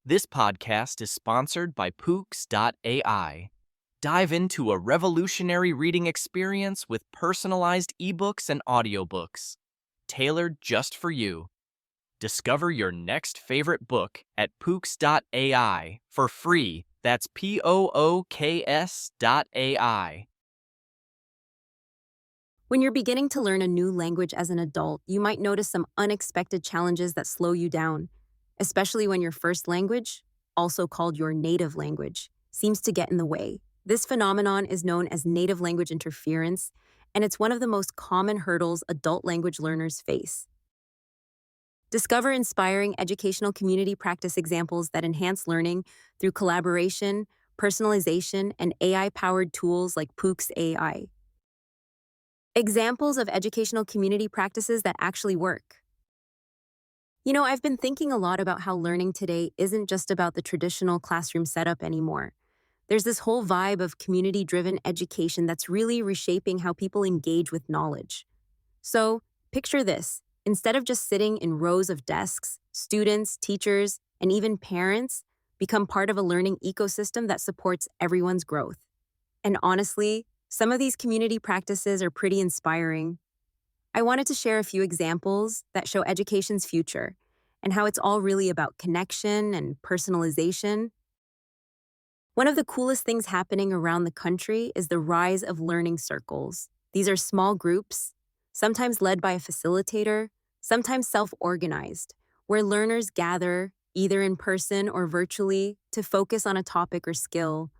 This podcast is sponsored by Pooks.ai. Dive into a revolutionary reading experience with personalized ebooks and audiobooks, tailored just for you. Discover your next favorite book at Pooks.ai for free. That's Pooks.ai. When you're beginning to learn a new language as an adult, you might notice some unexpected challenges that slow you down, especially when your first language, also called your native language, seems to get in the way. This phenomenon is known as native language interference, and it's one of the most common hurdles adult language learners face. Discover inspiring educational community practice examples that enhance learning through collaboration, personalization, and AI-powered tools like Pooks.ai. Examples of educational community practices that actually work. I've been thinking a lot about how learning today isn't just about the traditional classroom setup anymore. There's this whole vibe of community-driven education that's really reshaping how people engage with knowledge. So, picture this. Instead of just sitting in rows of desks, students, teachers, and even parents become part of a learning ecosystem that supports everyone's growth. And honestly, some of these community practices are pretty inspiring. I wanted to share a few examples that show education's future and how it's all really about connection and personalization. One of the coolest things happening around the country is the rise of learning circles. These are small groups, sometimes led by a facilitator, sometimes self-organized, where learners gather, either in person or virtually, to focus on a topic or skill.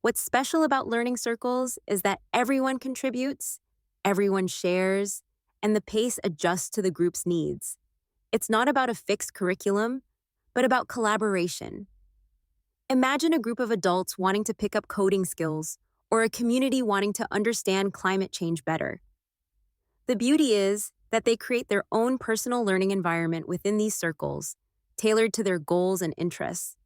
What's special about learning circles is that everyone contributes, everyone shares, and the pace adjusts to the group's needs. It's not about a fixed curriculum, but about collaboration. Imagine a group of adults wanting to pick up coding skills, or a community wanting to understand climate change better. The beauty is that they create their own personal learning environment within these circles, tailored to their goals and interests.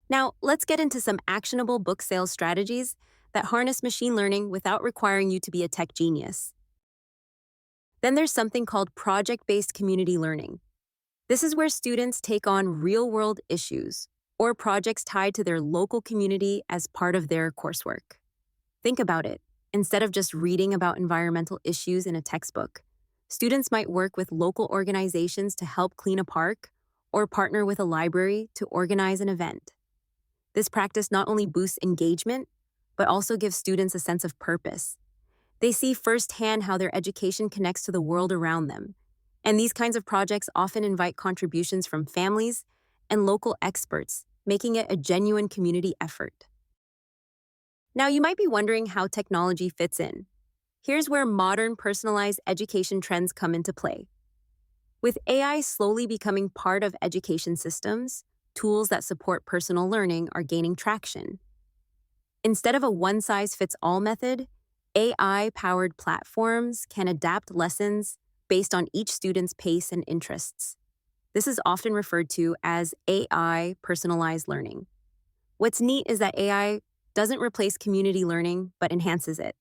Now, let's get into some actionable book sales strategies that harness machine learning without requiring you to be a tech genius. Then there's something called project-based community learning. This is where students take on real-world issues or projects tied to their local community as part of their coursework. Think about it. Instead of just reading about environmental issues in a textbook, students might work with local organizations to help clean a park or partner with a library to organize an event. This practice not only boosts engagement, but also gives students a sense of purpose. They see firsthand how their education connects to the world around them. And these kinds of projects often invite contributions from families and local experts, making it a genuine community effort. Now, you might be wondering how technology fits in. Here's where modern personalized education trends come into play. With AI slowly becoming part of education systems, tools that support personal learning are gaining traction. Instead of a one-size-fits-all method, AI-powered platforms can adapt lessons based on each student's pace and interests. This is often referred to as AI personalized learning. What's neat is that AI doesn't replace community learning, but enhances it.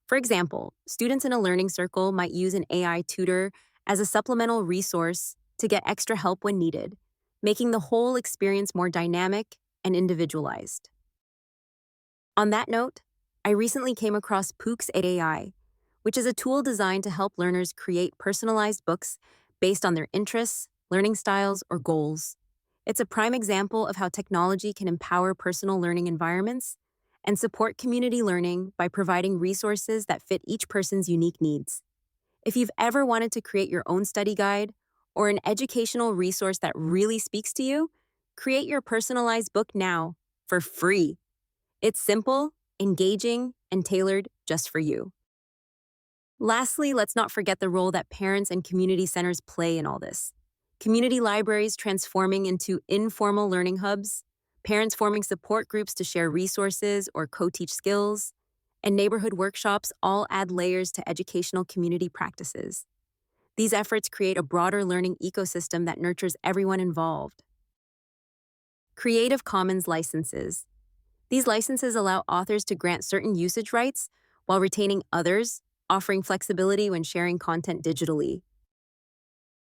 For example, students in a learning circle might use an AI tutor as a supplemental resource to get extra help when needed, making the whole experience more dynamic and individualized. On that note, I recently came across Pooks.ai, which is a tool designed to help learners create personalized books based on their interests, learning styles, or goals. It's a prime example of how technology can empower personal learning environments and support community learning by providing resources that fit each person's unique needs. If you've ever wanted to create your own study guide or an educational resource that really speaks to you, create your personalized book now for free. It's simple, engaging, and tailored just for you. Lastly, let's not forget the role that parents and community centers play in all this. Community libraries transforming into informal learning hubs, parents forming support groups to share resources or co-teach skills, and neighborhood workshops all add layers to educational community practices. These efforts create a broader learning ecosystem that nurtures everyone involved. Creative Commons licenses. These licenses allow authors to grant certain usage rights while retaining others, offering flexibility when sharing content digitally.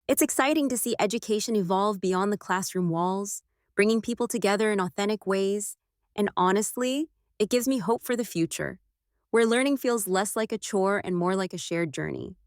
It's exciting to see education evolve beyond the classroom walls, bringing people together in authentic ways. And honestly, it gives me hope for the future, where learning feels less like a chore and more like a shared journey.